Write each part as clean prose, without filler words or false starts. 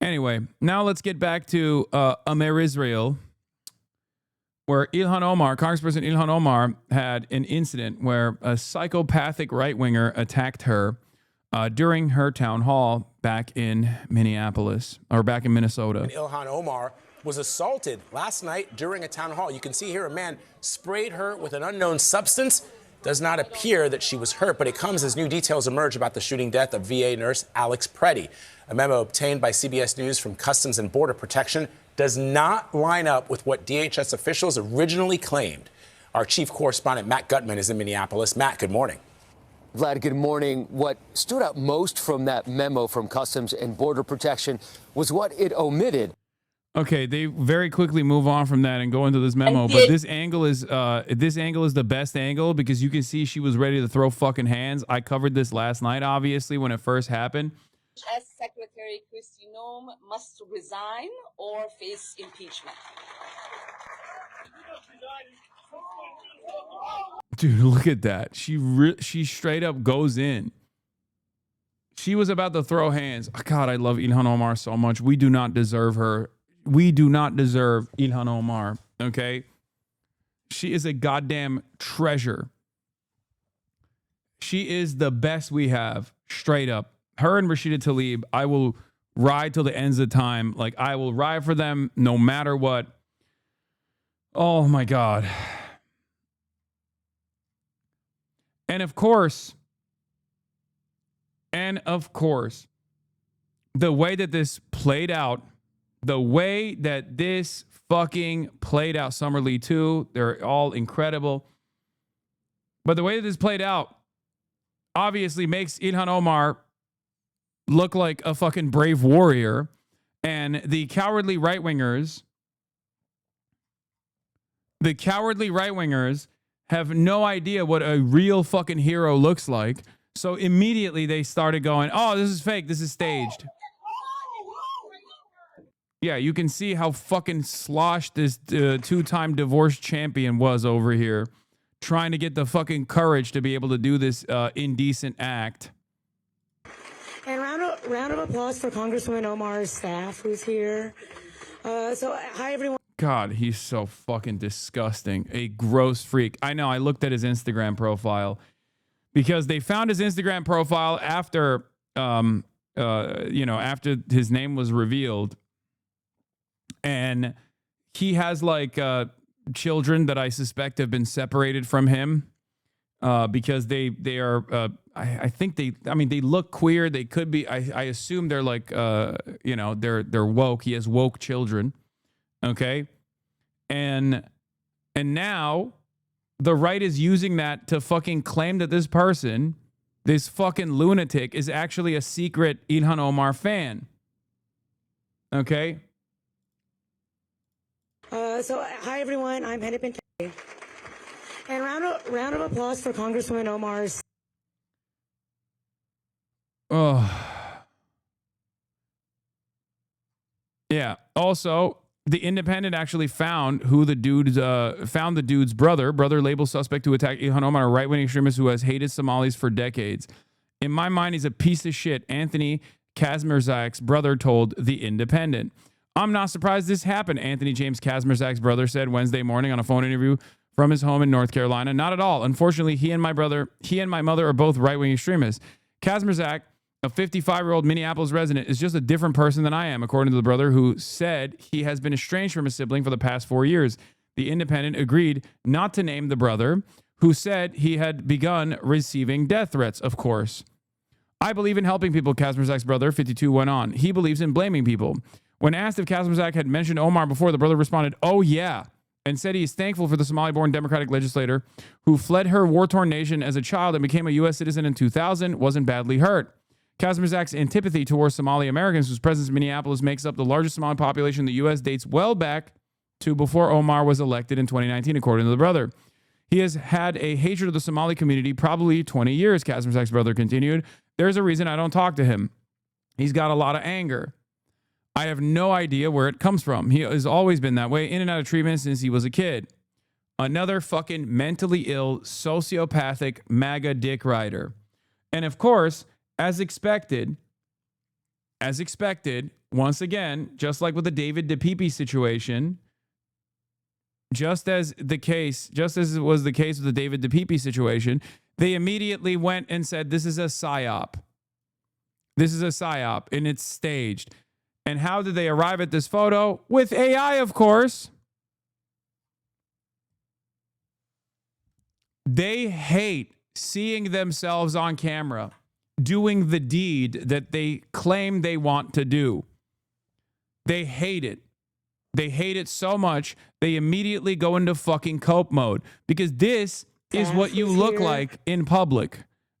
Anyway, now let's get back to Amer Israel, where Ilhan Omar, Congressperson Ilhan Omar, had an incident where a psychopathic right-winger attacked her during her town hall back in Minneapolis, or back in Minnesota. Ilhan Omar was assaulted last night during a town hall. You can see here a man sprayed her with an unknown substance. Does not appear that she was hurt, but it comes as new details emerge about the shooting death of VA nurse Alex Preddy. A memo obtained by CBS News from Customs and Border Protection does not line up with what DHS officials originally claimed. Our chief correspondent, Matt Gutman, is in Minneapolis. Matt, good morning. Vlad, good morning. What stood out most from that memo from Customs and Border Protection was what it omitted. Okay, they very quickly move on from that and go into this memo, but this angle is the best angle because you can see she was ready to throw fucking hands. I covered this last night, obviously, when it first happened. As Secretary Kristi Noem must resign or face impeachment. Dude, look at that. She straight up goes in. She was about to throw hands. God, I love Ilhan Omar so much. We do not deserve her. We do not deserve Ilhan Omar, okay? She is a goddamn treasure. She is the best we have, straight up. Her and Rashida Tlaib, I will ride till the ends of time. Like, I will ride for them no matter what. Oh, my God. And of course, the way that this played out, Summer Lee too, they're all incredible. But the way that this played out obviously makes Ilhan Omar look like a fucking brave warrior. And the cowardly right-wingers have no idea what a real fucking hero looks like. So immediately they started going, oh, this is fake. This is staged. Yeah, you can see how fucking sloshed this two-time divorce champion was over here, trying to get the fucking courage to be able to do this indecent act. And round of applause for Congresswoman Omar's staff, who's here. Hi, everyone. God, he's so fucking disgusting. A gross freak. I know, I looked at his Instagram profile because they found his Instagram profile after, after his name was revealed. And he has like children that I suspect have been separated from him because they are they look queer. They could be. I assume they're like they're woke. He has woke children. Okay, and now the right is using that to fucking claim that this person, this fucking lunatic, is actually a secret Ilhan Omar fan. Okay. Hi, everyone. I'm Hennepin County. And round of applause for Congresswoman Omar's. Oh. Yeah. Also, The Independent actually found who the dude's brother labeled suspect who attacked Ilhan Omar, a right-wing extremist who has hated Somalis for decades. In my mind, he's a piece of shit. Anthony Kazmierzak's brother told The Independent. I'm not surprised this happened, Anthony James Kazmierzak's brother said Wednesday morning on a phone interview from his home in North Carolina. Not at all. Unfortunately, he and my mother are both right-wing extremists. Kazmierzak, a 55-year-old Minneapolis resident, is just a different person than I am, according to the brother, who said he has been estranged from his sibling for the past 4 years. The Independent agreed not to name the brother, who said he had begun receiving death threats, of course. I believe in helping people, Kazmierzak's brother, 52, went on. He believes in blaming people. When asked if Kazmierzak had mentioned Omar before, the brother responded, oh yeah, and said he is thankful for the Somali-born Democratic legislator who fled her war-torn nation as a child and became a U.S. citizen in 2000, wasn't badly hurt. Kazmierzak's antipathy towards Somali Americans, whose presence in Minneapolis makes up the largest Somali population in the U.S., dates well back to before Omar was elected in 2019, according to the brother. He has had a hatred of the Somali community probably 20 years, Kazmierzak's brother continued. There's a reason I don't talk to him. He's got a lot of anger. I have no idea where it comes from. He has always been that way, in and out of treatment since he was a kid. Another fucking mentally ill, sociopathic, MAGA dick rider. And of course, as expected, once again, just like with the David DePipe situation, just as it was the case with the David DePipe situation, they immediately went and said, this is a psyop. This is a psyop, and it's staged. And how did they arrive at this photo? With AI, of course. They hate seeing themselves on camera doing the deed that they claim they want to do. They hate it. They hate it so much, they immediately go into fucking cope mode because this is what you look like in public,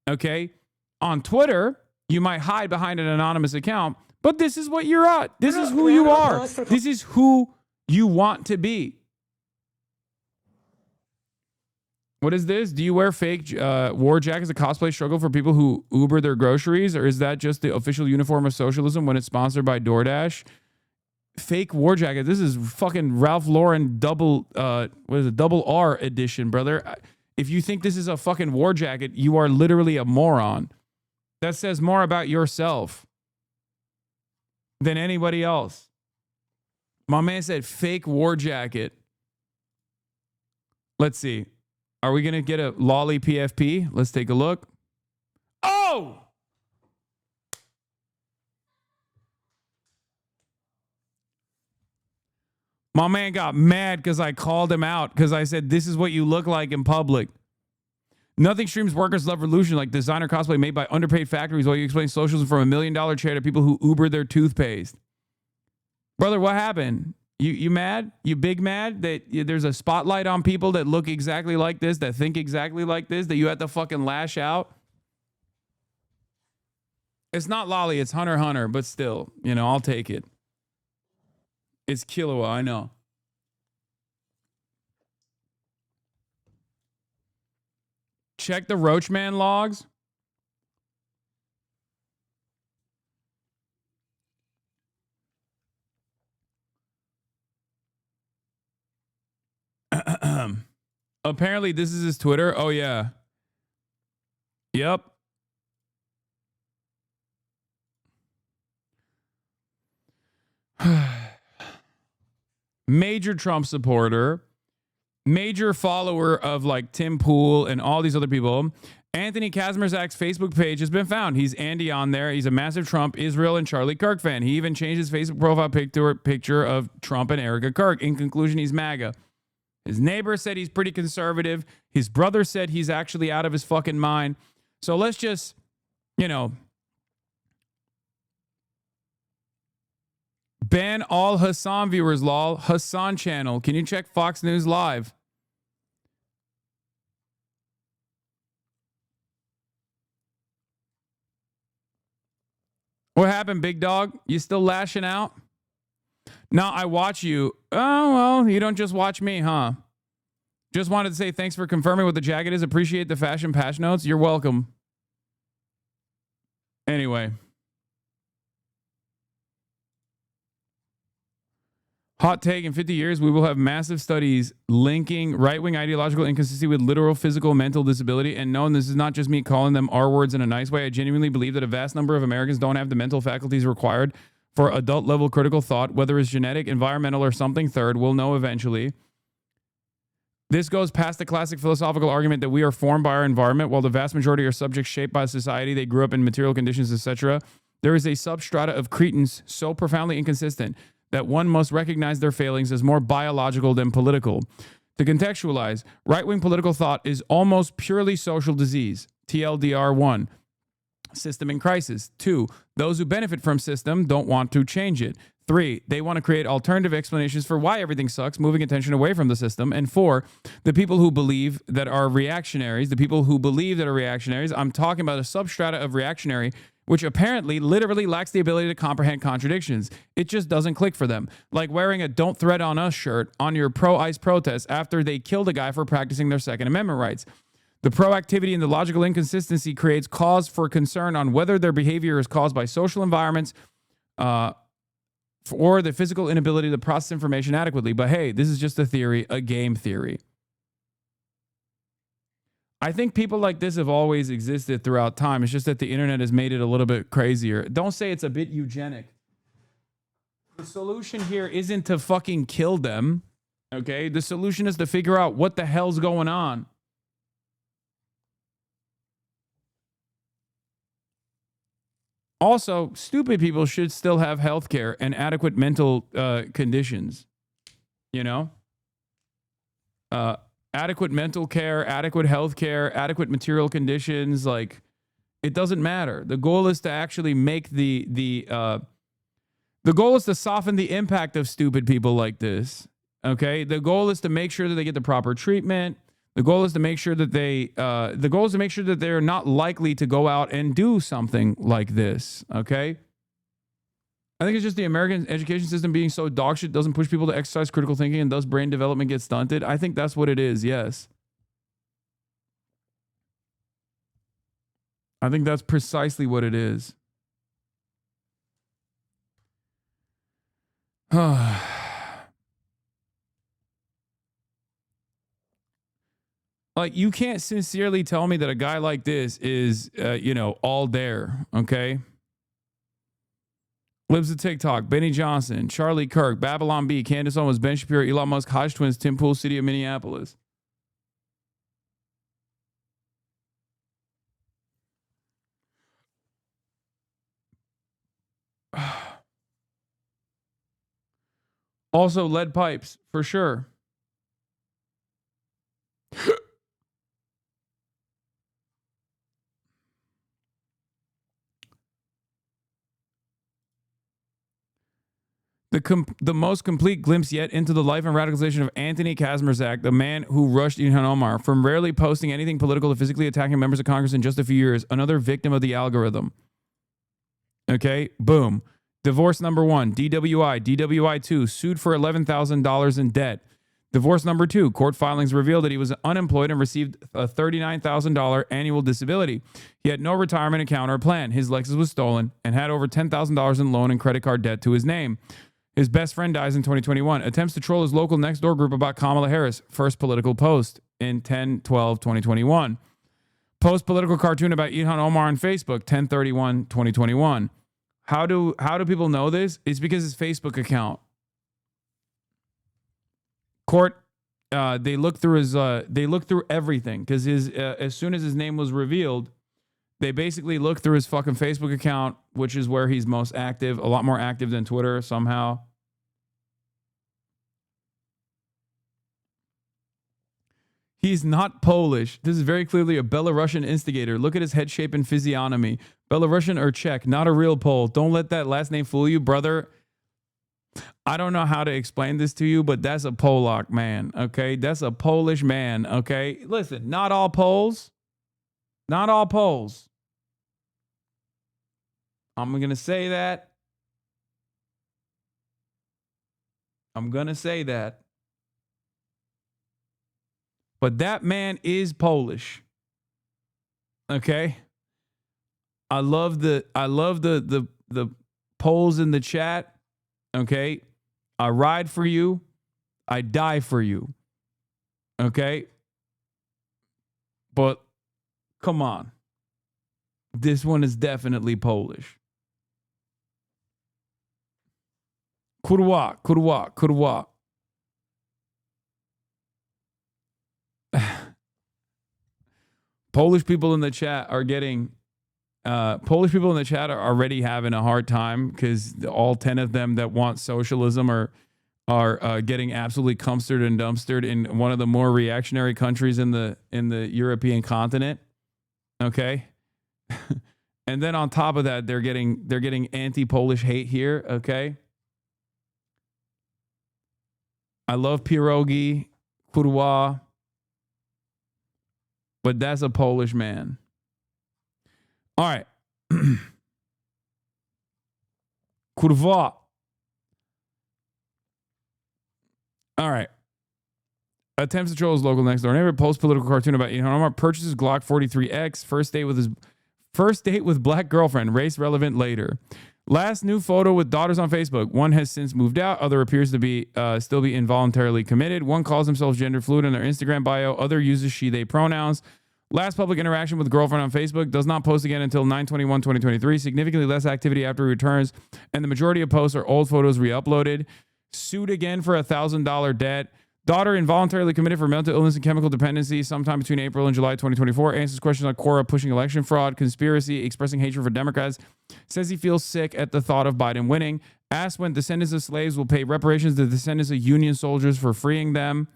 okay? On Twitter, you might hide behind an anonymous account, but this is what you're at. This is who you are. This is who you want to be. What is this? Do you wear fake war jackets, a cosplay struggle for people who Uber their groceries, or is that just the official uniform of socialism when it's sponsored by DoorDash? Fake war jacket. This is fucking Ralph Lauren double R edition, brother. If you think this is a fucking war jacket, you are literally a moron. That says more about yourself than anybody else. My man said fake war jacket. Let's see. Are we going to get a lolly PFP? Let's take a look. Oh! My man got mad because I called him out because I said, this is what you look like in public. Nothing streams workers love revolution like designer cosplay made by underpaid factories while you explain socialism from $1 million chair to people who Uber their toothpaste. Brother, what happened? You mad? You big mad that there's a spotlight on people that look exactly like this, that think exactly like this, that you have to fucking lash out? It's not Lolly, it's Hunter Hunter, but still, I'll take it. It's Killua, I know. Check the Roachman logs. Apparently, this is his Twitter. Oh, yeah. Yep. Major Trump supporter, major follower of like Tim Pool and all these other people. Anthony Kazmierzak's Facebook page has been found. He's Andy on there. He's a massive Trump, Israel, and Charlie Kirk fan. He even changed his Facebook profile picture of Trump and Erica Kirk. In conclusion, he's MAGA. His neighbor said he's pretty conservative. His brother said he's actually out of his fucking mind. So let's just, ban all Hassan viewers, lol. Hassan channel. Can you check Fox News Live? What happened, big dog? You still lashing out? No, I watch you. Oh, well, you don't just watch me, huh? Just wanted to say thanks for confirming what the jacket is. Appreciate the fashion patch notes. You're welcome. Anyway. Hot take, in 50 years, we will have massive studies linking right-wing ideological inconsistency with literal physical mental disability. And no, this is not just me calling them R-words in a nice way. I genuinely believe that a vast number of Americans don't have the mental faculties required for adult-level critical thought, whether it's genetic, environmental, or something third. We'll know eventually. This goes past the classic philosophical argument that we are formed by our environment, while the vast majority are subjects shaped by society. They grew up in material conditions, etc. There is a substrata of cretins so profoundly inconsistent that one must recognize their failings as more biological than political. To contextualize, right-wing political thought is almost purely social disease. TLDR 1, system in crisis. 2, those who benefit from system don't want to change it. 3, they want to create alternative explanations for why everything sucks, moving attention away from the system. And 4, the people who believe that are reactionaries, I'm talking about a substrata of reactionary which apparently literally lacks the ability to comprehend contradictions. It just doesn't click for them. Like wearing a Don't Threat on Us shirt on your pro-ICE protest after they killed a guy for practicing their Second Amendment rights. The proactivity and the logical inconsistency creates cause for concern on whether their behavior is caused by social environments or the physical inability to process information adequately. But hey, this is just a theory, a game theory. I think people like this have always existed throughout time. It's just that the internet has made it a little bit crazier. Don't say it's a bit eugenic. The solution here isn't to fucking kill them. Okay? The solution is to figure out what the hell's going on. Also, stupid people should still have health care and adequate mental conditions. You know? Adequate mental care, adequate health care, adequate material conditions. Like, it doesn't matter. The goal is to actually make the goal is to soften the impact of stupid people like this. Okay? The goal is to make sure that they get the proper treatment. The goal is to make sure that they're not likely to go out and do something like this. Okay? I think it's just the American education system being so dogshit doesn't push people to exercise critical thinking and thus brain development gets stunted. I think that's what it is, yes. I think that's precisely what it is. Like, you can't sincerely tell me that a guy like this is, all there, okay? Lives of TikTok, Benny Johnson, Charlie Kirk, Babylon B, Candace Owens, Ben Shapiro, Elon Musk, Hodge Twins, Tim Pool, City of Minneapolis. Also, lead pipes, for sure. The most complete glimpse yet into the life and radicalization of Anthony Kazmierzak, the man who rushed Ilhan Omar, from rarely posting anything political to physically attacking members of Congress in just a few years, another victim of the algorithm. Okay, boom. Divorce number 1, DWI. DWI 2, sued for $11,000 in debt. Divorce number 2, court filings revealed that he was unemployed and received a $39,000 annual disability. He had no retirement account or plan. His Lexus was stolen and had over $10,000 in loan and credit card debt to his name. His best friend dies in 2021. Attempts to troll his local Nextdoor group about Kamala Harris. First political post in 10/12/2021. Post political cartoon about Ilhan Omar on Facebook, 10/31/2021. How do people know this? It's because his Facebook account. Court, they looked through everything because as soon as his name was revealed, they basically looked through his fucking Facebook account, which is where he's most active, a lot more active than Twitter somehow. He's not Polish. This is very clearly a Belarusian instigator. Look at his head shape and physiognomy. Belarusian or Czech, not a real Pole. Don't let that last name fool you, brother. I don't know how to explain this to you, but that's a Polak man, okay? That's a Polish man, okay? Listen, not all Poles. Not all Poles. I'm going to say that. But that man is Polish. Okay? I love the Poles in the chat. Okay? I ride for you. I die for you. Okay? But come on. This one is definitely Polish. Kurwa. Polish people in the chat are already having a hard time because all 10 of them that want socialism are getting absolutely cumstered and dumpstered in one of the more reactionary countries in the European continent. Okay. And then on top of that, they're getting anti-Polish hate here. Okay. I love pierogi, kurwa, but that's a Polish man. All right. Kurwa. All right. Attempts to troll his local next door neighbor. Post political cartoon about Ilhan Omar. Purchases Glock 43X. First date with black girlfriend. Race relevant later. Last new photo with daughters on Facebook. One has since moved out. Other appears to be still be involuntarily committed. One calls themselves gender fluid in their Instagram bio. Other uses she/they pronouns. Last public interaction with girlfriend on Facebook. Does not post again until 9/21/2023. Significantly less activity after he returns, and the majority of posts are old photos re-uploaded. Sued again for $1,000 debt. Daughter involuntarily committed for mental illness and chemical dependency sometime between April and July 2024. Answers questions on Quora pushing election fraud, conspiracy, expressing hatred for Democrats. Says he feels sick at the thought of Biden winning. Asked when descendants of slaves will pay reparations to descendants of Union soldiers for freeing them.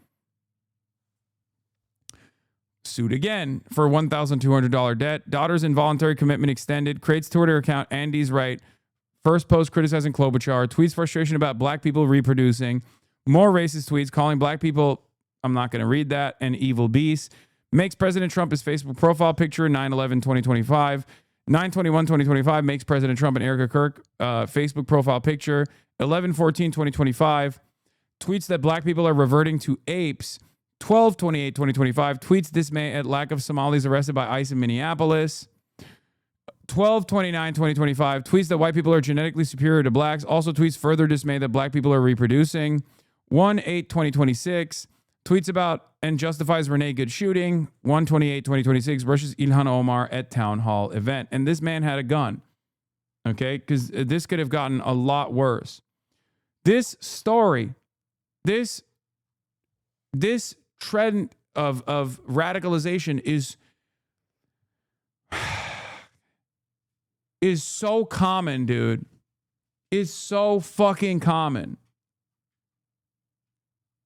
Sued again for $1,200 debt. Daughter's involuntary commitment extended. Creates Twitter account Andy's Right. First post criticizing Klobuchar. Tweets frustration about black people reproducing. More racist tweets calling black people, I'm not going to read that, an evil beast. Makes President Trump his Facebook profile picture 9/11/2025. 9/21/2025 makes President Trump and Erica Kirk Facebook profile picture 11/14/2025. Tweets that black people are reverting to apes 12/28/2025. Tweets dismay at lack of Somalis arrested by ICE in Minneapolis. 12/29/2025. Tweets that white people are genetically superior to blacks. Also tweets further dismay that black people are reproducing. 1/8/2026. Tweets about and justifies Renee Good shooting. 1/28/2026. Rushes Ilhan Omar at town hall event. And this man had a gun. Okay? Because this could have gotten a lot worse. This story, this trend of radicalization is so common, dude. Is so fucking common.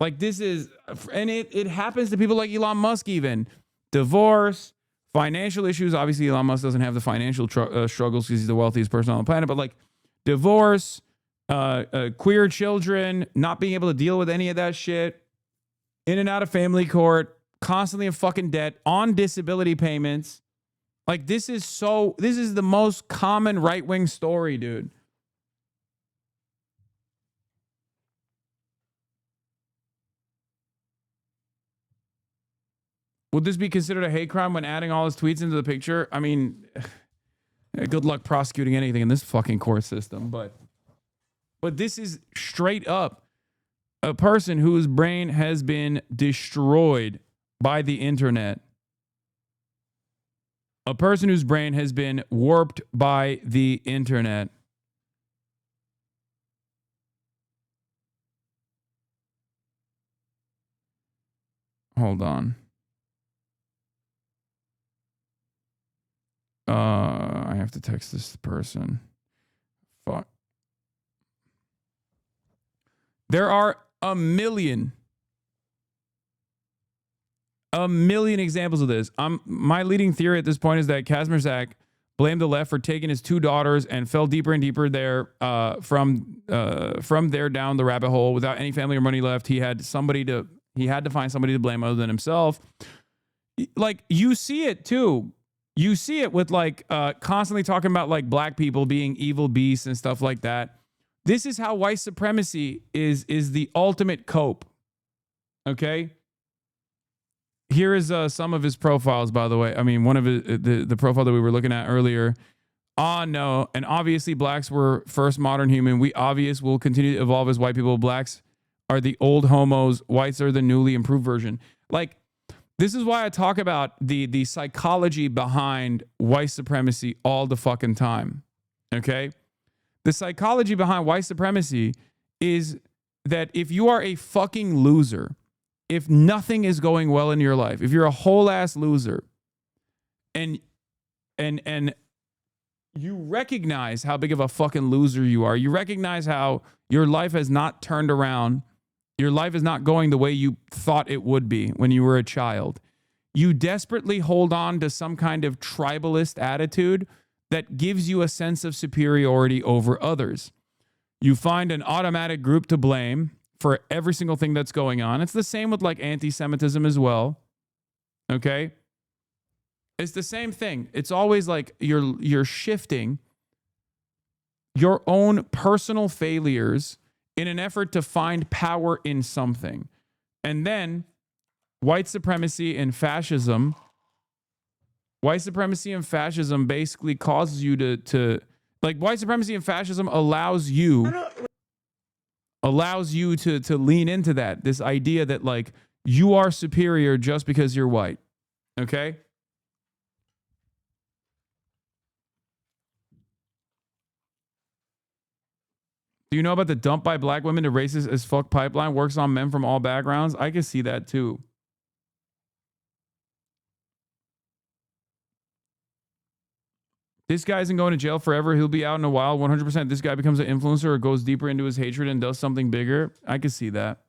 Like this is, and it happens to people like Elon Musk even. Divorce, financial issues. Obviously, Elon Musk doesn't have the financial struggles because he's the wealthiest person on the planet. But like divorce, queer children, not being able to deal with any of that shit, in and out of family court, constantly in fucking debt, on disability payments. Like this is the most common right-wing story, dude. Would this be considered a hate crime when adding all his tweets into the picture? I mean, good luck prosecuting anything in this fucking court system, but this is straight up a person whose brain has been destroyed by the internet. A person whose brain has been warped by the internet. Hold on. I have to text this person. Fuck. There are a million examples of this. My leading theory at this point is that Kazmierzak blamed the left for taking his two daughters and fell deeper and deeper there from there down the rabbit hole without any family or money left. He had to find somebody to blame other than himself. Like you see it too. You see it with like constantly talking about like black people being evil beasts and stuff like that. This is how white supremacy is the ultimate cope. Okay. Here is some of his profiles, by the way. I mean, one of the profile that we were looking at earlier. No. And obviously blacks were first modern human. We will continue to evolve as white people. Blacks are the old homos. Whites are the newly improved version. Like, this is why I talk about the psychology behind white supremacy all the fucking time. Okay? The psychology behind white supremacy is that if you are a fucking loser, if nothing is going well in your life, if you're a whole ass loser, and you recognize how big of a fucking loser you are, you recognize how your life has not turned around, your life is not going the way you thought it would be when you were a child, you desperately hold on to some kind of tribalist attitude that gives you a sense of superiority over others. You find an automatic group to blame for every single thing that's going on. It's the same with like anti-Semitism as well. Okay? It's the same thing. It's always like you're shifting your own personal failures in an effort to find power in something. And then white supremacy and fascism basically causes you to like white supremacy and fascism allows you to lean into that, this idea that like you are superior just because you're white. Okay? Do you know about the dump by black women to racist as fuck pipeline works on men from all backgrounds? I can see that too. This guy isn't going to jail forever. He'll be out in a while. 100%. This guy becomes an influencer or goes deeper into his hatred and does something bigger. I can see that.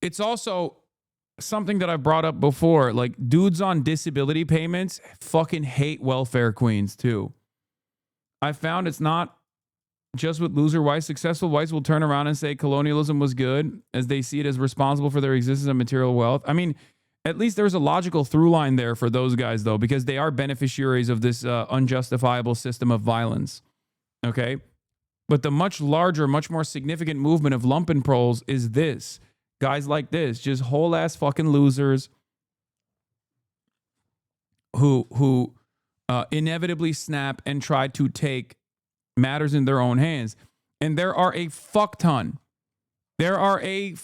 It's also something that I've brought up before. Like, dudes on disability payments fucking hate welfare queens too. I found it's not just with loser whites. Successful whites will turn around and say colonialism was good as they see it as responsible for their existence and material wealth. I mean, at least there's a logical through line there for those guys, though, because they are beneficiaries of this unjustifiable system of violence. Okay? But the much larger, much more significant movement of lumpen proles is this. Guys like this, just whole ass fucking losers who inevitably snap and try to take matters in their own hands. And there are a fuck ton. There are a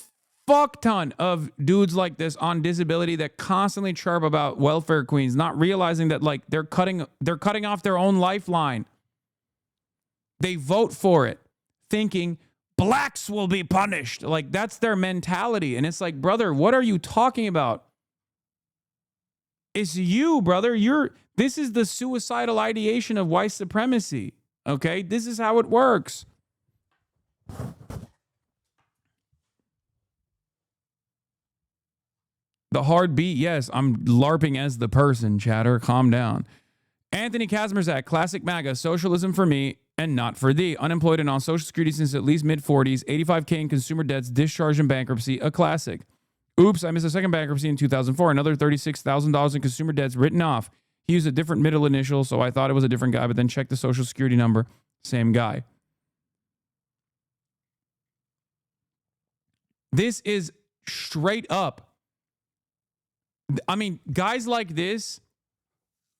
fuck ton of dudes like this on disability that constantly chirp about welfare queens, not realizing that like they're cutting off their own lifeline. They vote for it, thinking blacks will be punished. Like, that's their mentality. And it's like, brother, what are you talking about? It's you, brother. This is the suicidal ideation of white supremacy. Okay? This is how it works. The hard beat, yes, I'm LARPing as the person, chatter. Calm down. Anthony Kazmierzak, classic MAGA, socialism for me and not for thee. Unemployed and on Social Security since at least mid-40s, $85K in consumer debts, discharged in bankruptcy, a classic. Oops, I missed a second bankruptcy in 2004, another $36,000 in consumer debts written off. He used a different middle initial, so I thought it was a different guy, but then checked the Social Security number, same guy. This is straight up. I mean, guys like this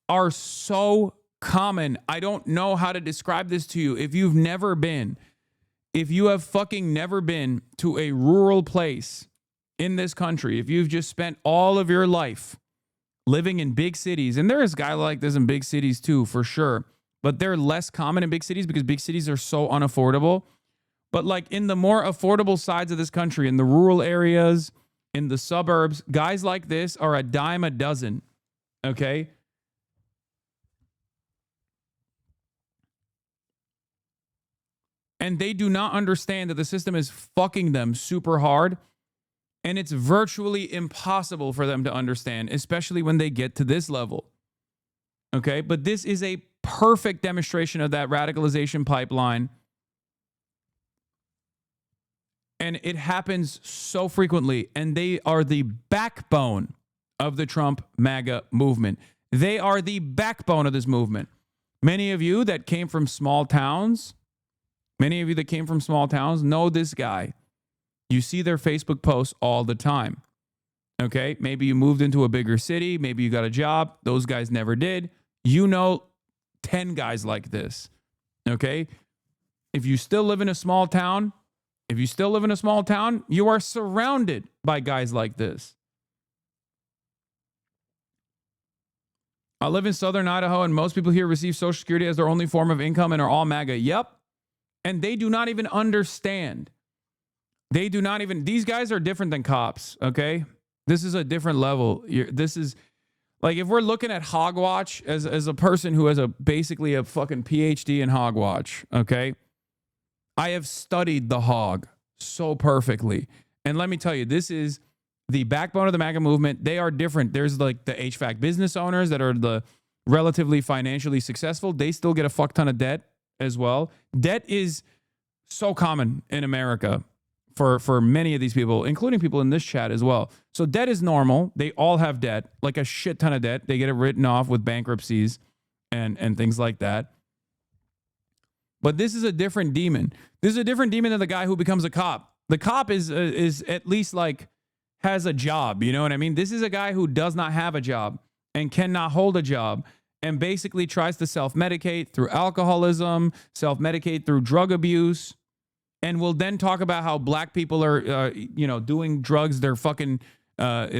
are so common. I don't know how to describe this to you. If you have fucking never been to a rural place in this country, if you've just spent all of your life living in big cities, and there is guys like this in big cities too, for sure, but they're less common in big cities because big cities are so unaffordable. But like in the more affordable sides of this country, in the rural areas, in the suburbs, guys like this are a dime a dozen, okay? And they do not understand that the system is fucking them super hard, and it's virtually impossible for them to understand, especially when they get to this level, okay? But this is a perfect demonstration of that radicalization pipeline. And it happens so frequently. And they are the backbone of the Trump MAGA movement. They are the backbone of this movement. Many of you that came from small towns know this guy. You see their Facebook posts all the time. Okay? Maybe you moved into a bigger city. Maybe you got a job. Those guys never did. You know 10 guys like this. Okay? If you still live in a small town, you are surrounded by guys like this. I live in southern Idaho, and most people here receive Social Security as their only form of income and are all MAGA. Yep. And they do not even understand. These guys are different than cops, okay? This is a different level. This is, like, if we're looking at hogwatch as a person who has basically a fucking PhD in hogwatch, okay? I have studied the hog so perfectly. And let me tell you, this is the backbone of the MAGA movement. They are different. There's like the HVAC business owners that are the relatively financially successful. They still get a fuck ton of debt as well. Debt is so common in America for many of these people, including people in this chat as well. So debt is normal. They all have debt, like a shit ton of debt. They get it written off with bankruptcies and things like that. But this is a different demon. This is a different demon than the guy who becomes a cop. The cop is at least like has a job. You know what I mean? This is a guy who does not have a job and cannot hold a job and basically tries to self-medicate through alcoholism, self-medicate through drug abuse, and will then talk about how black people are, doing drugs. They're fucking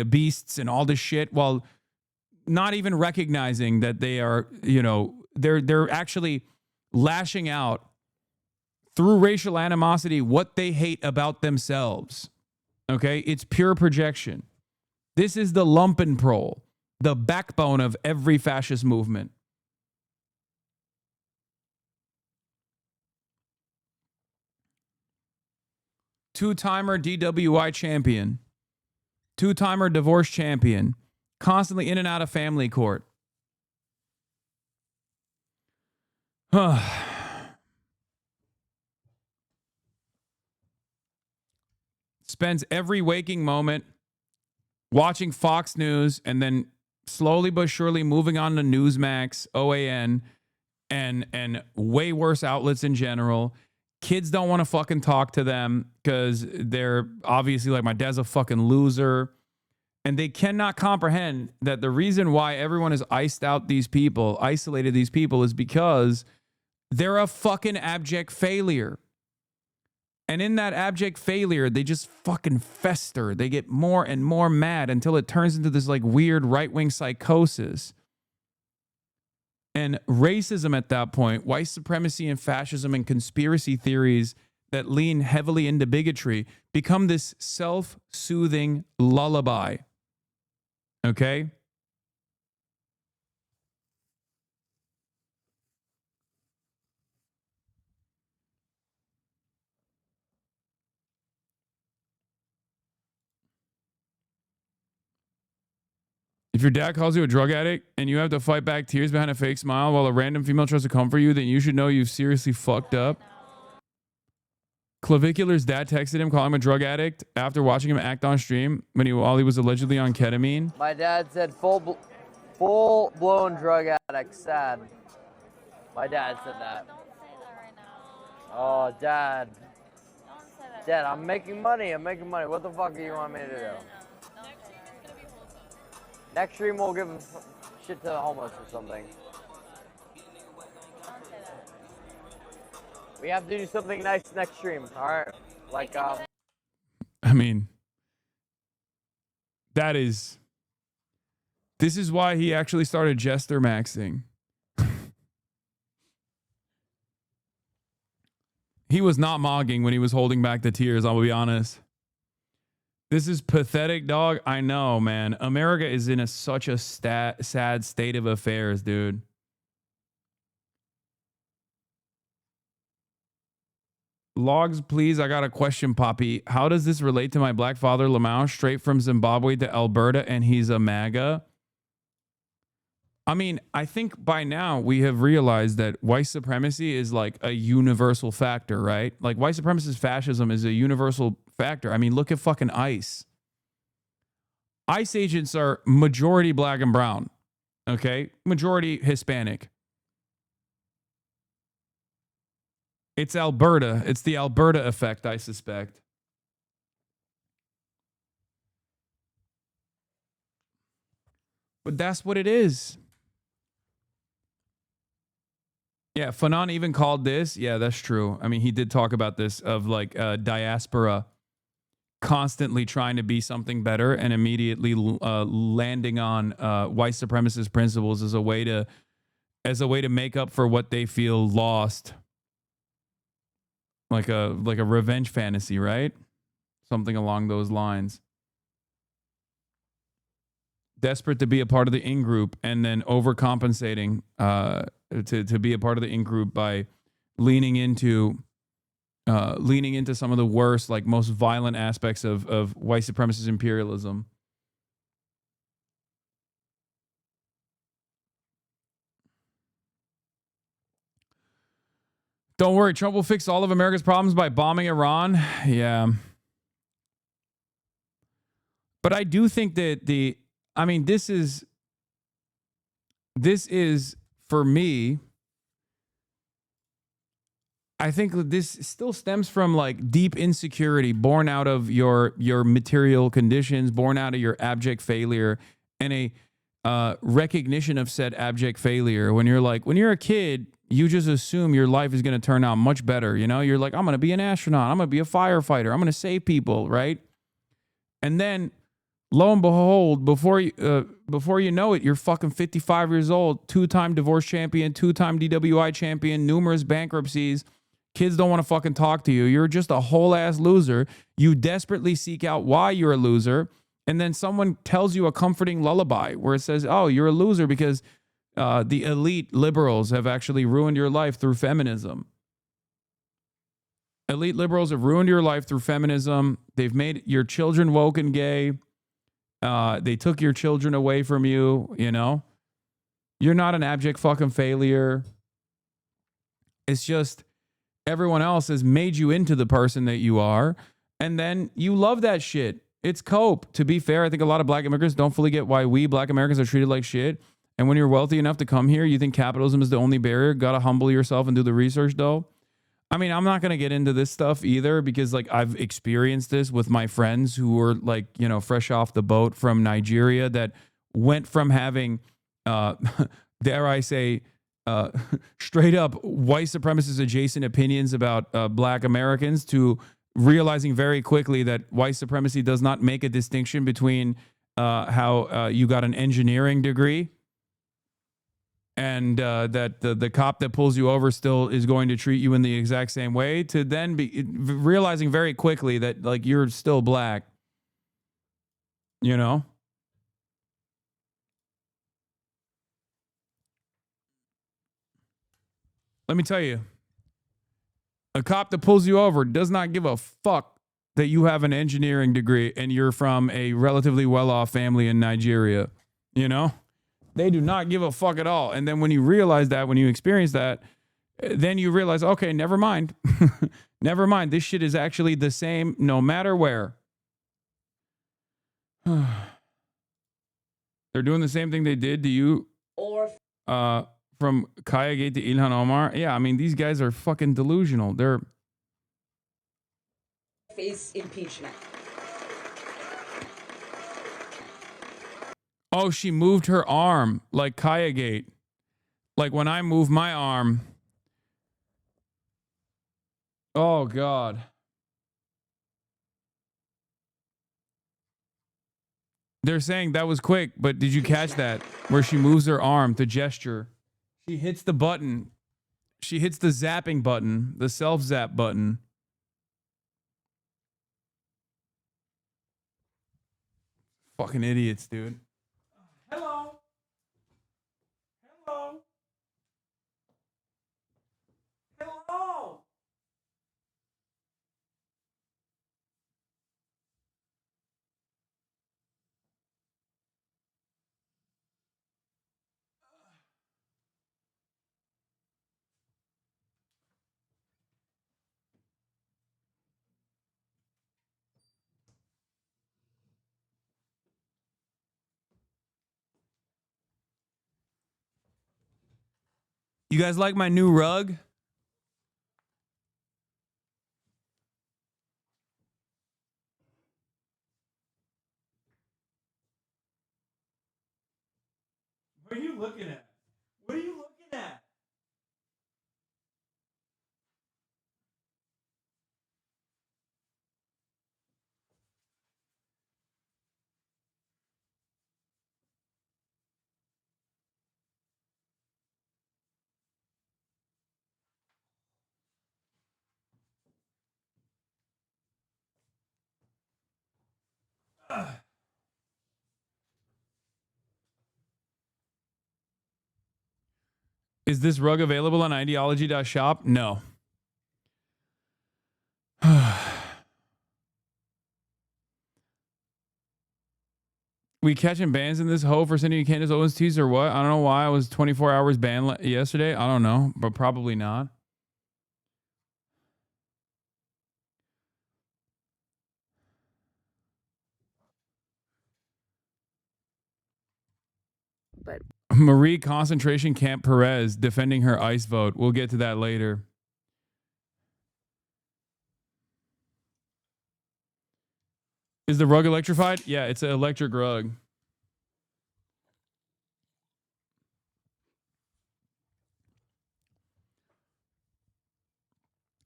beasts and all this shit, while not even recognizing that they are, they're actually lashing out through racial animosity what they hate about themselves. Okay? It's pure projection. This is the Lumpenproll, the backbone of every fascist movement. Two-timer DWI champion. Two-timer divorce champion. Constantly in and out of family court. Spends every waking moment watching Fox News and then slowly but surely moving on to Newsmax, OAN, and way worse outlets in general. Kids don't want to fucking talk to them because they're obviously like, my dad's a fucking loser. And they cannot comprehend that the reason why everyone has isolated these people is because they're a fucking abject failure. And in that abject failure, they just fucking fester. They get more and more mad until it turns into this like weird right-wing psychosis. And racism at that point, white supremacy and fascism and conspiracy theories that lean heavily into bigotry become this self-soothing lullaby. Okay? If your dad calls you a drug addict and you have to fight back tears behind a fake smile while a random female tries to comfort you, then you should know you've seriously fucked up. Clavicular's dad texted him calling him a drug addict after watching him act on stream while he was allegedly on ketamine. My dad said full-blown drug addict, sad. My dad said that. Don't say that right now. Oh, Dad. Don't say that. Dad, I'm making money. What the fuck do you want me to do? Don't say that. Next stream we'll give shit to the homeless or something. Don't say that. We have to do something nice next stream, alright? Like, I mean, this is why he actually started Jester Maxing. He was not mogging when he was holding back the tears, I'll be honest. This is pathetic, dog. I know, man. America is in such a sad state of affairs, dude. Logs, please. I got a question, Poppy. How does this relate to my black father, Lamau, straight from Zimbabwe to Alberta, and he's a MAGA? I mean, I think by now we have realized that white supremacy is like a universal factor, right? Like white supremacist fascism is a universal factor. I mean, look at fucking ICE. ICE agents are majority black and brown, okay? Majority Hispanic. It's Alberta. It's the Alberta effect, I suspect. But that's what it is. Yeah, Fanon even called this. Yeah, that's true. I mean, he did talk about this of like diaspora constantly trying to be something better and immediately landing on white supremacist principles as a way to make up for what they feel lost. Like a revenge fantasy, right? Something along those lines. Desperate to be a part of the in-group and then overcompensating to be a part of the in-group by leaning into some of the worst, like most violent aspects of white supremacist imperialism. Don't worry, Trump will fix all of America's problems by bombing Iran. Yeah. But I do think that this is for me, I think that this still stems from like deep insecurity born out of your material conditions, born out of your abject failure, and a recognition of said abject failure. When you're a kid, you just assume your life is going to turn out much better. You know, you're like, I'm going to be an astronaut. I'm going to be a firefighter. I'm going to save people, right? And then Lo and behold, before you know it, you're fucking 55 years old, 2-time divorce champion, 2-time DWI champion, numerous bankruptcies. Kids don't want to fucking talk to you. You're just a whole ass loser. You desperately seek out why you're a loser. And then someone tells you a comforting lullaby where it says, oh, you're a loser because the elite liberals have actually ruined your life through feminism. Elite liberals have ruined your life through feminism. They've made your children woke and gay. They took your children away from you, you know? You're not an abject fucking failure. It's just everyone else has made you into the person that you are. And then you love that shit. It's cope. To be fair, I think a lot of black immigrants don't fully get why we black Americans are treated like shit. And when you're wealthy enough to come here, you think capitalism is the only barrier. Gotta humble yourself and do the research, though. I mean, I'm not going to get into this stuff either because, like, I've experienced this with my friends who were, like, you know, fresh off the boat from Nigeria that went from having, dare I say, straight up white supremacist adjacent opinions about black Americans to realizing very quickly that white supremacy does not make a distinction between how you got an engineering degree and that the cop that pulls you over still is going to treat you in the exact same way, to then be realizing very quickly that, like, you're still black, you know? Let me tell you, a cop that pulls you over does not give a fuck that you have an engineering degree and you're from a relatively well-off family in Nigeria, you know? They do not give a fuck at all. And then when you realize that, when you experience that, then you realize, okay, never mind. Never mind. This shit is actually the same no matter where. They're doing the same thing they did to you from Kaya Gate to Ilhan Omar. Yeah, I mean, these guys are fucking delusional. They're face impeachment. Oh, she moved her arm like Kaya Gate. Like when I move my arm. Oh, God. They're saying that was quick, but did you catch that? Where she moves her arm to gesture. She hits the button. She hits the zapping button, the self-zap button. Fucking idiots, dude. Hello. Hello. Hello. You guys like my new rug? What are you looking at? What are you looking at? Is this rug available on ideology.shop? No. We catching bans in this hoe for sending you Candace Owens teas or what? I don't know why I was 24 hours banned yesterday. I don't know, but probably not. But Marie Concentration Camp Perez defending her ICE vote. We'll get to that later. Is the rug electrified? Yeah, it's an electric rug.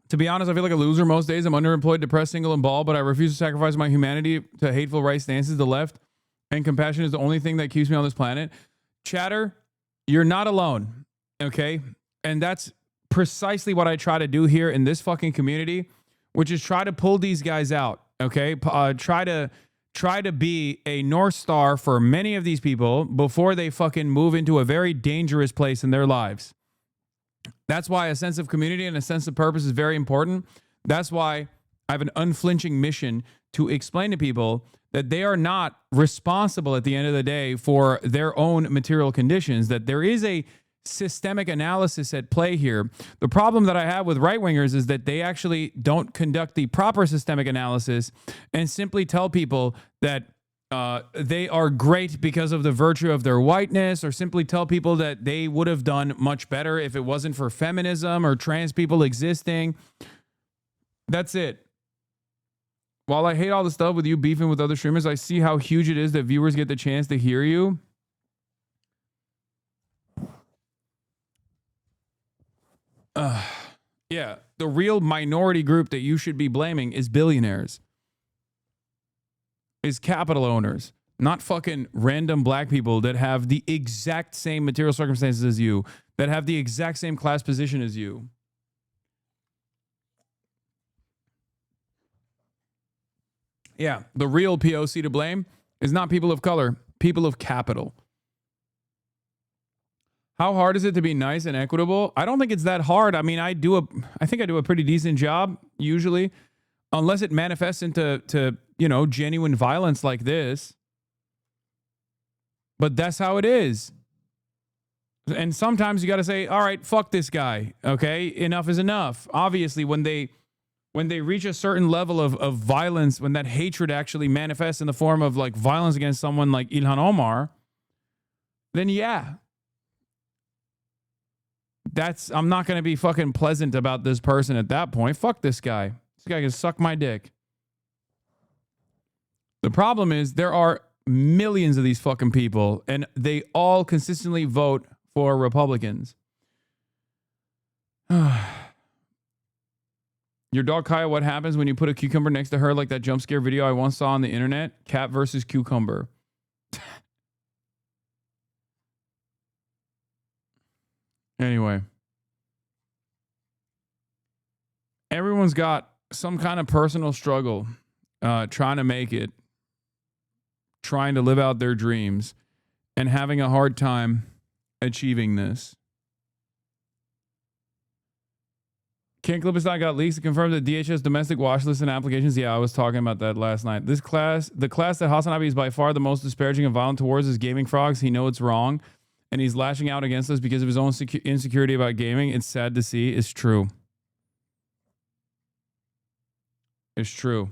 To be honest, I feel like a loser most days. I'm underemployed, depressed, single, and bald, but I refuse to sacrifice my humanity to hateful right stances. The left and compassion is the only thing that keeps me on this planet. Chatter, you're not alone, okay? And that's precisely what I try to do here in this fucking community, which is try to pull these guys out, okay? Try to be a North Star for many of these people before they fucking move into a very dangerous place in their lives. That's why a sense of community and a sense of purpose is very important. That's why I have an unflinching mission to explain to people that they are not responsible at the end of the day for their own material conditions, that there is a systemic analysis at play here. The problem that I have with right-wingers is that they actually don't conduct the proper systemic analysis and simply tell people that they are great because of the virtue of their whiteness, or simply tell people that they would have done much better if it wasn't for feminism or trans people existing. That's it. While I hate all the stuff with you beefing with other streamers, I see how huge it is that viewers get the chance to hear you. Yeah, the real minority group that you should be blaming is billionaires, is capital owners, not fucking random black people that have the exact same material circumstances as you, that have the exact same class position as you. Yeah, the real POC to blame is not people of color, people of capital. How hard is it to be nice and equitable? I don't think it's that hard. I mean, I think I do a pretty decent job usually, unless it manifests into genuine violence like this. But that's how it is. And sometimes you got to say, all right, fuck this guy. Okay, enough is enough. Obviously, when they reach a certain level of violence, when that hatred actually manifests in the form of like violence against someone like Ilhan Omar, then yeah. I'm not going to be fucking pleasant about this person at that point. Fuck this guy. This guy can suck my dick. The problem is there are millions of these fucking people, and they all consistently vote for Republicans. Your dog Kaya, what happens when you put a cucumber next to her like that jump scare video I once saw on the internet? Cat versus cucumber. Anyway. Everyone's got some kind of personal struggle trying to make it, trying to live out their dreams, and having a hard time achieving this. Ken Clipperstein got leaks to confirm that DHS domestic watch list and applications. Yeah, I was talking about that last night. The class that Hasanabi is by far the most disparaging and violent towards is gaming frogs. He knows it's wrong, and he's lashing out against us because of his own insecurity about gaming. It's sad to see. It's true. It's true.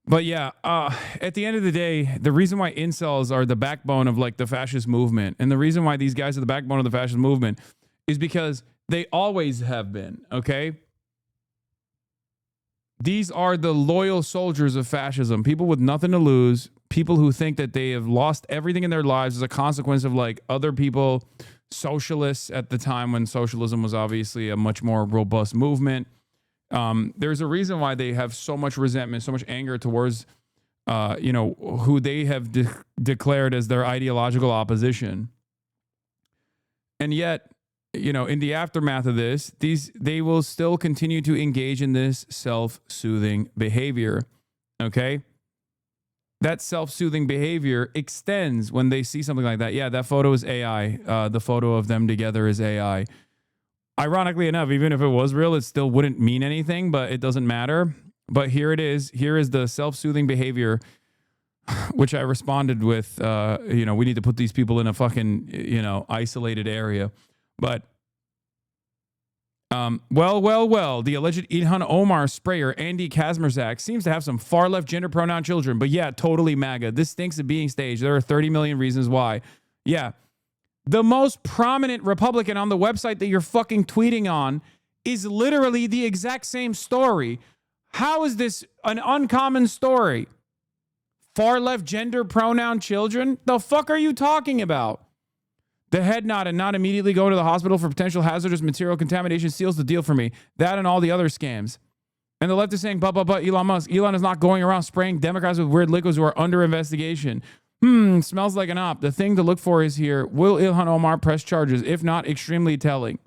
But yeah, at the end of the day, the reason why incels are the backbone of like the fascist movement, and the reason why these guys are the backbone of the fascist movement, is because they always have been, okay? These are the loyal soldiers of fascism, people with nothing to lose, people who think that they have lost everything in their lives as a consequence of like other people, socialists at the time when socialism was obviously a much more robust movement. There's a reason why they have so much resentment, so much anger towards, who they have declared as their ideological opposition. And yet, in the aftermath of this, they will still continue to engage in this self-soothing behavior. Okay? That self-soothing behavior extends when they see something like that. Yeah, that photo is AI. The photo of them together is AI. Ironically enough, even if it was real, it still wouldn't mean anything, but it doesn't matter. But here it is. Here is the self-soothing behavior, which I responded with, we need to put these people in a fucking, isolated area. But, well, the alleged Ilhan Omar sprayer, Andy Kazmerzak, seems to have some far-left gender pronoun children. But yeah, totally MAGA. This stinks of being staged. There are 30 million reasons why. Yeah. The most prominent Republican on the website that you're fucking tweeting on is literally the exact same story. How is this an uncommon story? Far left gender pronoun children? The fuck are you talking about? The head nod and not immediately go to the hospital for potential hazardous material contamination seals the deal for me. That and all the other scams. And the left is saying, but Elon Musk. Elon is not going around spraying Democrats with weird liquids who are under investigation. Smells like an op. The thing to look for is here. Will Ilhan Omar press charges? If not, extremely telling.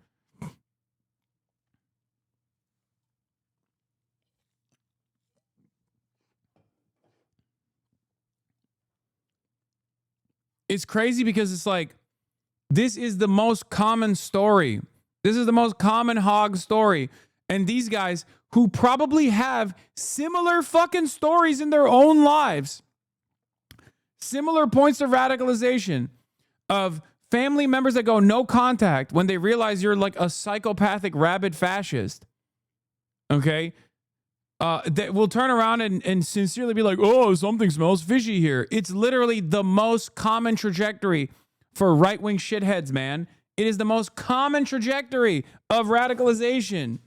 It's crazy because it's like, this is the most common story. This is the most common hog story. And these guys who probably have similar fucking stories in their own lives, similar points of radicalization of family members that go no contact when they realize you're like a psychopathic rabid fascist. Okay? That will turn around and sincerely be like, oh, something smells fishy here. It's literally the most common trajectory for right-wing shitheads, man. It is the most common trajectory of radicalization.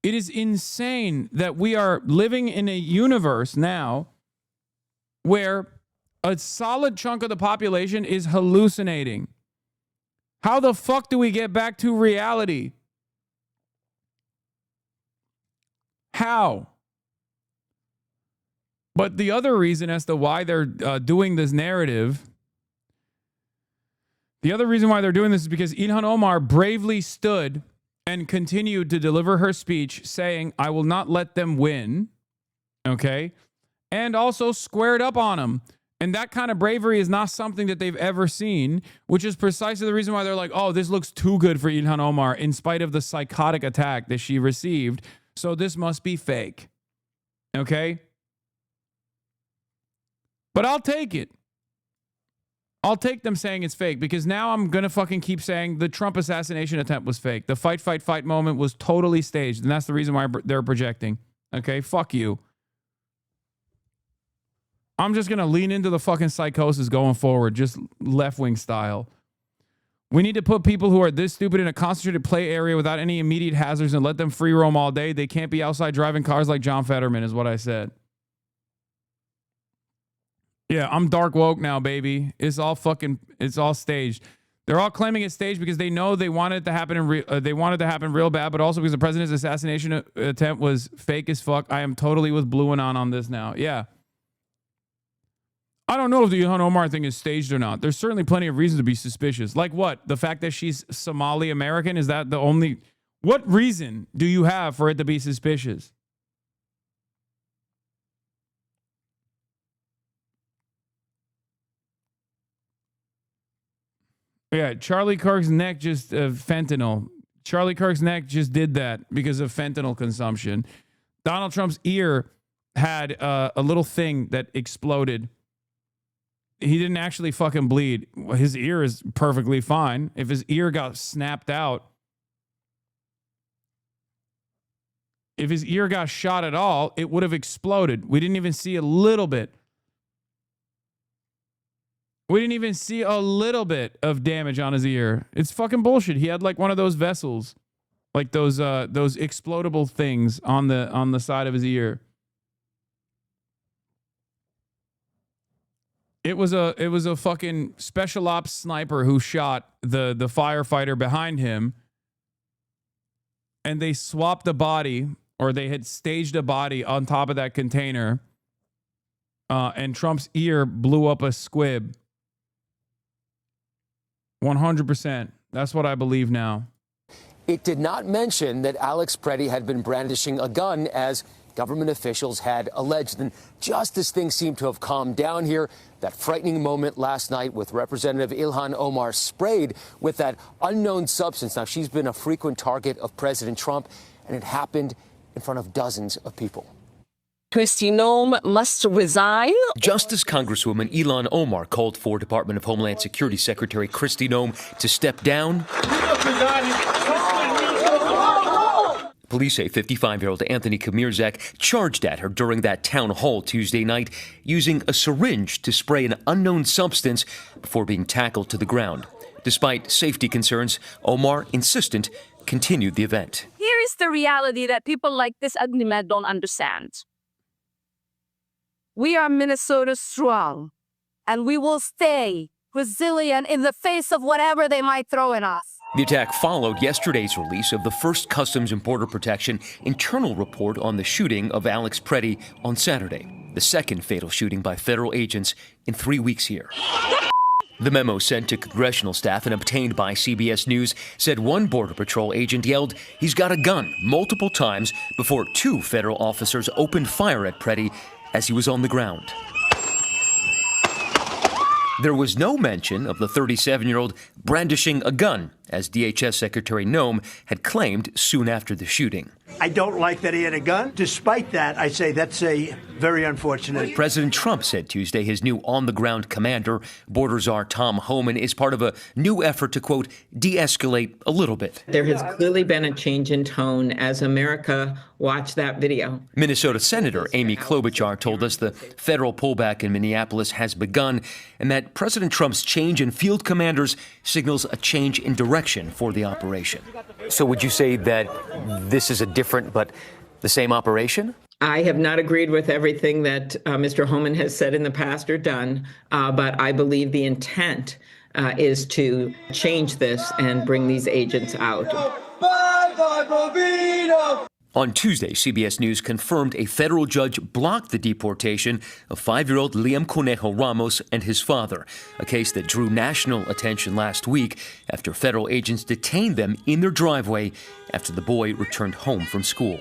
It is insane that we are living in a universe now where a solid chunk of the population is hallucinating. How the fuck do we get back to reality? How? But the other reason as to why they're doing this narrative, the other reason why they're doing this is because Ilhan Omar bravely stood and continued to deliver her speech saying, I will not let them win. Okay? And also squared up on them. And that kind of bravery is not something that they've ever seen, which is precisely the reason why they're like, oh, this looks too good for Ilhan Omar in spite of the psychotic attack that she received. So this must be fake. Okay? But I'll take it. I'll take them saying it's fake because now I'm going to fucking keep saying the Trump assassination attempt was fake. The fight moment was totally staged. And that's the reason why they're projecting. Okay? Fuck you. I'm just going to lean into the fucking psychosis going forward, just left-wing style. We need to put people who are this stupid in a concentrated play area without any immediate hazards and let them free roam all day. They can't be outside driving cars like John Fetterman is what I said. Yeah, I'm dark woke now, baby. It's all staged. They're all claiming it's staged because they know they wanted it to happen they wanted it to happen real bad, but also because the president's assassination attempt was fake as fuck. I am totally with Blue and on this now. Yeah. I don't know if the Ilhan Omar thing is staged or not. There's certainly plenty of reasons to be suspicious. Like what? The fact that she's Somali American? Is that the only... What reason do you have for it to be suspicious? Yeah, Charlie Kirk's neck just... fentanyl. Charlie Kirk's neck just did that because of fentanyl consumption. Donald Trump's ear had a little thing that exploded. He didn't actually fucking bleed. His ear is perfectly fine. If his ear got snapped out, if his ear got shot at all, it would have exploded. We didn't even see a little bit. We didn't even see a little bit of damage on his ear. It's fucking bullshit. He had like one of those vessels, like those explodable things on the side of his ear. It was a fucking special ops sniper who shot the firefighter behind him, and they swapped the body, or they had staged a body on top of that container, and Trump's ear blew up a squib. 100%. That's what I believe now. It did not mention that Alex Preddy had been brandishing a gun as government officials had alleged. And just as things seem to have calmed down here, that frightening moment last night with Representative Ilhan Omar sprayed with that unknown substance. Now, she's been a frequent target of President Trump, and it happened in front of dozens of people. Kristi Noem must resign. Justice Congresswoman Ilhan Omar called for Department of Homeland Security Secretary Kristi Noem to step down. Police say 55-year-old Anthony Kamirzak charged at her during that town hall Tuesday night using a syringe to spray an unknown substance before being tackled to the ground. Despite safety concerns, Omar, insistent, continued the event. Here is the reality that people like this ugly man don't understand. We are Minnesota strong, and we will stay resilient in the face of whatever they might throw at us. The attack followed yesterday's release of the first Customs and Border Protection internal report on the shooting of Alex Preddy on Saturday, the second fatal shooting by federal agents in 3 weeks here. The memo sent to congressional staff and obtained by CBS News said one Border Patrol agent yelled, "He's got a gun," multiple times before 2 federal officers opened fire at Preddy as he was on the ground. There was no mention of the 37-year-old brandishing a gun, as DHS Secretary Noem had claimed soon after the shooting. I don't like that he had a gun. Despite that, I say that's a very unfortunate. President Trump said Tuesday his new on-the-ground commander, Border Czar Tom Homan, is part of a new effort to, quote, de-escalate a little bit. There has clearly been a change in tone as America watched that video. Minnesota Senator Amy Klobuchar told us the federal pullback in Minneapolis has begun and that President Trump's change in field commanders signals a change in direction for the operation. So would you say that this is a different but the same operation? I have not agreed with everything that Mr. Homan has said in the past or done, but I believe the intent is to change this and bring these agents out. On Tuesday, CBS News confirmed a federal judge blocked the deportation of 5-year-old Liam Conejo Ramos and his father, a case that drew national attention last week after federal agents detained them in their driveway after the boy returned home from school.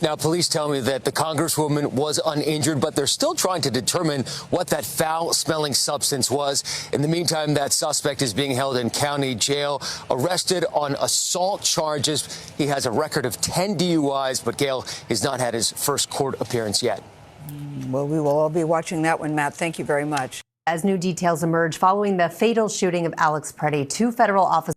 Now, police tell me that the Congresswoman was uninjured, but they're still trying to determine what that foul-smelling substance was. In the meantime, that suspect is being held in county jail, arrested on assault charges. He has a record of 10 DUIs, but Gail has not had his first court appearance yet. Well, we will all be watching that one, Matt. Thank you very much. As new details emerge following the fatal shooting of Alex Preddy, 2 federal officers.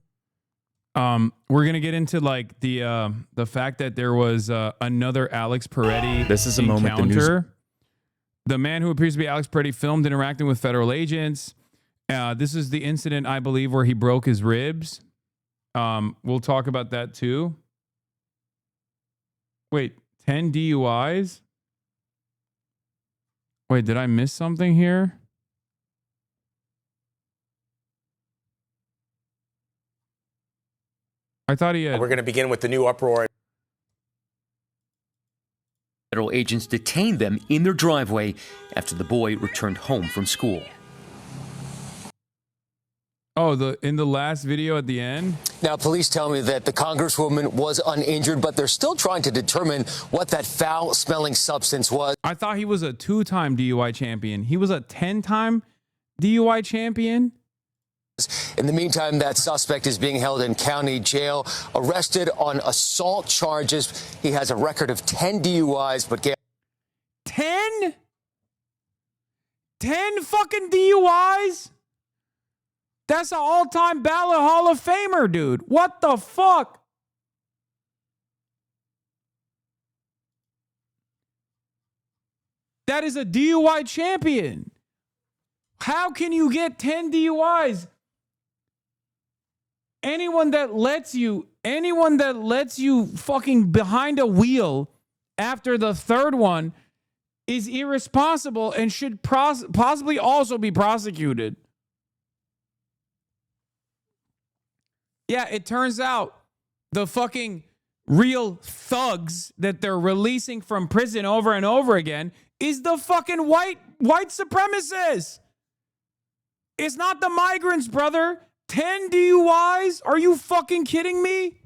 We're gonna get into like the fact that there was another Alex Preddy. This is a encounter. moment The man who appears to be Alex Preddy filmed interacting with federal agents. This is the incident, I believe, where he broke his ribs. We'll talk about that too. Wait, 10 DUIs? Wait, did I miss something here? I thought he had. We're going to begin with the new uproar. Federal agents detained them in their driveway after the boy returned home from school. Oh, in the last video at the end? Now, police tell me that the Congresswoman was uninjured, but they're still trying to determine what that foul-smelling substance was. I thought he was a 2-time DUI champion. He was a 10-time DUI champion? In the meantime, that suspect is being held in county jail, arrested on assault charges. He has a record of 10 DUIs, but 10? 10 fucking DUIs? That's an all-time ballot Hall of Famer, dude. What the fuck? That is a DUI champion. How can you get 10 DUIs? Anyone that lets you fucking behind a wheel after the third one is irresponsible and should possibly also be prosecuted. Yeah, it turns out the fucking real thugs that they're releasing from prison over and over again is the fucking white supremacists. It's not the migrants, brother. 10 DUIs? Are you fucking kidding me?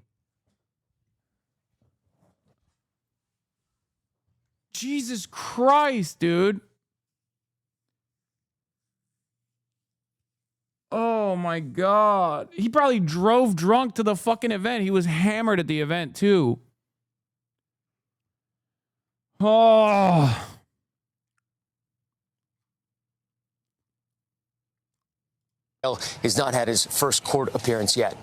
Jesus Christ, dude. Oh my God. He probably drove drunk to the fucking event. He was hammered at the event too. Oh. He's not had his first court appearance yet.